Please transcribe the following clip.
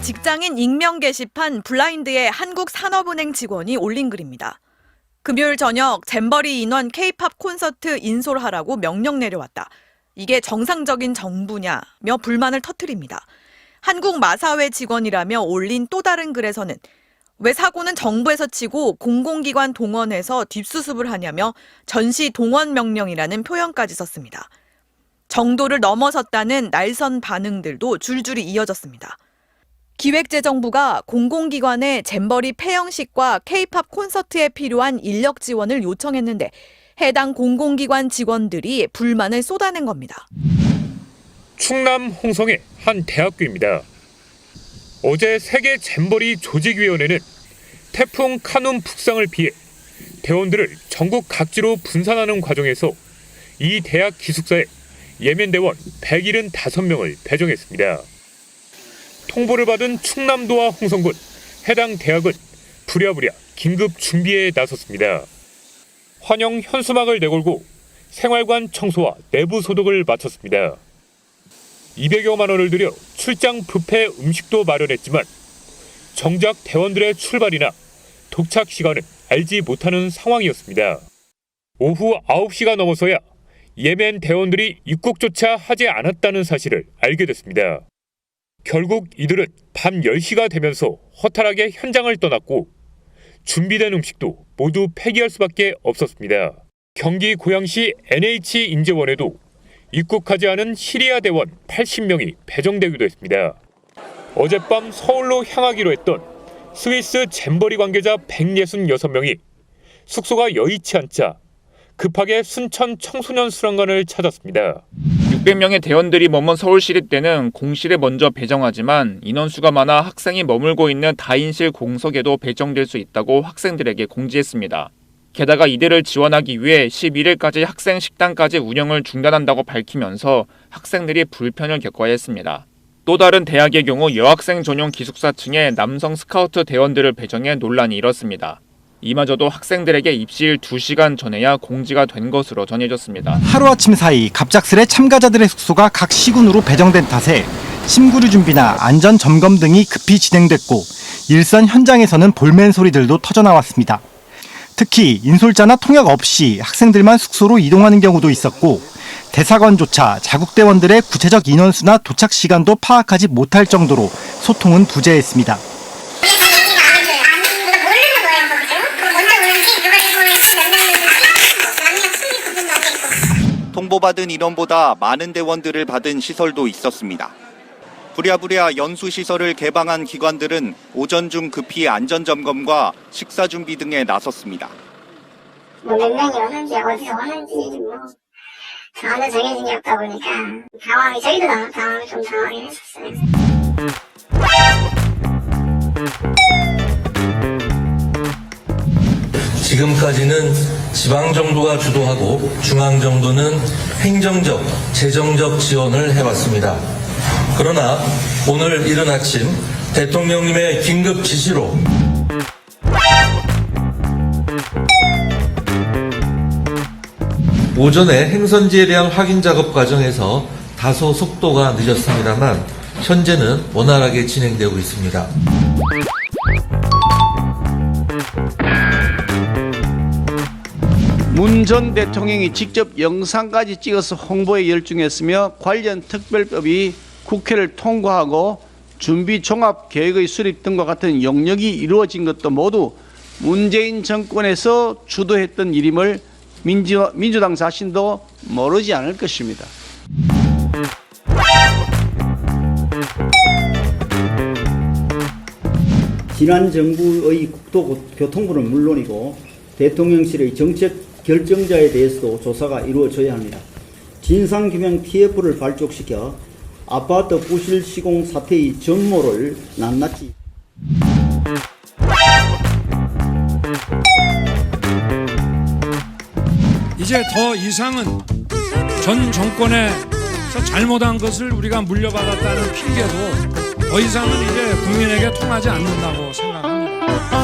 직장인 익명 게시판 블라인드의 한국산업은행 직원이 올린 글입니다. 금요일 저녁 잼버리 인원 K-팝 콘서트 인솔하라고 명령 내려왔다. 이게 정상적인 정부냐며 불만을 터뜨립니다. 한국 마사회 직원이라며 올린 또 다른 글에서는 왜 사고는 정부에서 치고 공공기관 동원해서 뒷수습을 하냐며 전시 동원 명령이라는 표현까지 썼습니다. 정도를 넘어섰다는 날선 반응들도 줄줄이 이어졌습니다. 기획재정부가 공공기관의 잼버리 폐영식과 K-팝 콘서트에 필요한 인력 지원을 요청했는데 해당 공공기관 직원들이 불만을 쏟아낸 겁니다. 충남 홍성의 한 대학교입니다. 어제 세계 잼버리 조직위원회는 태풍 카눈 북상을 피해 대원들을 전국 각지로 분산하는 과정에서 이 대학 기숙사에 예멘 대원 175명을 배정했습니다. 통보를 받은 충남도와 홍성군, 해당 대학은 부랴부랴 긴급 준비에 나섰습니다. 환영 현수막을 내걸고 생활관 청소와 내부 소독을 마쳤습니다. 200여만 원을 들여 출장 뷔페 음식도 마련했지만 정작 대원들의 출발이나 도착 시간은 알지 못하는 상황이었습니다. 오후 9시가 넘어서야 예멘 대원들이 입국조차 하지 않았다는 사실을 알게 됐습니다. 결국 이들은 밤 10시가 되면서 허탈하게 현장을 떠났고 준비된 음식도 모두 폐기할 수밖에 없었습니다. 경기 고양시 NH인재원에도 입국하지 않은 시리아 대원 80명이 배정되기도 했습니다. 어젯밤 서울로 향하기로 했던 스위스 잼버리 관계자 166명이 숙소가 여의치 않자 급하게 순천 청소년 수련관을 찾았습니다. 600명의 대원들이 머문 서울시립대는 공실에 먼저 배정하지만 인원수가 많아 학생이 머물고 있는 다인실 공석에도 배정될 수 있다고 학생들에게 공지했습니다. 게다가 이들을 지원하기 위해 11일까지 학생 식당까지 운영을 중단한다고 밝히면서 학생들이 불편을 겪어야 했습니다. 또 다른 대학의 경우 여학생 전용 기숙사층에 남성 스카우트 대원들을 배정해 논란이 일었습니다. 이마저도 학생들에게 입시일 2시간 전에야 공지가 된 것으로 전해졌습니다. 하루아침 사이 갑작스레 참가자들의 숙소가 각 시군으로 배정된 탓에 심구류 준비나 안전 점검 등이 급히 진행됐고 일선 현장에서는 볼멘 소리들도 터져나왔습니다. 특히 인솔자나 통역 없이 학생들만 숙소로 이동하는 경우도 있었고 대사관조차 자국대원들의 구체적 인원수나 도착 시간도 파악하지 못할 정도로 소통은 부재했습니다. 통보받은 인원보다 많은 대원들을 받은 시설도 있었습니다. 부랴부랴 연수시설을 개방한 기관들은 오전 중 급히 안전점검과 식사 준비 등에 나섰습니다. 몇 명이 오는지 어디서 오는지 상황도 정해진 게 없다 보니까 저희도 좀 당황을 했었어요. 지금까지는 지방정부가 주도하고 중앙정부는 행정적, 재정적 지원을 해왔습니다. 그러나 오늘 이른 아침 대통령님의 긴급 지시로 오전에 행선지에 대한 확인 작업 과정에서 다소 속도가 늦었습니다만 현재는 원활하게 진행되고 있습니다. 문 전 대통령이 직접 영상까지 찍어서 홍보에 열중했으며 관련 특별법이 국회를 통과하고 준비 종합 계획의 수립 등과 같은 영역이 이루어진 것도 모두 문재인 정권에서 주도했던 일임을 민주당 자신도 모르지 않을 것입니다. 지난 정부의 국토교통부는 물론이고 대통령실의 정책 결정자에 대해서도 조사가 이루어져야 합니다. 진상규명 TF를 발족시켜 아파트 부실 시공 사태의 전모를 낱낱이 이제 더 이상은 전 정권에서 잘못한 것을 우리가 물려받았다는 핑계도 더 이상은 이제 국민에게 통하지 않는다고 생각합니다.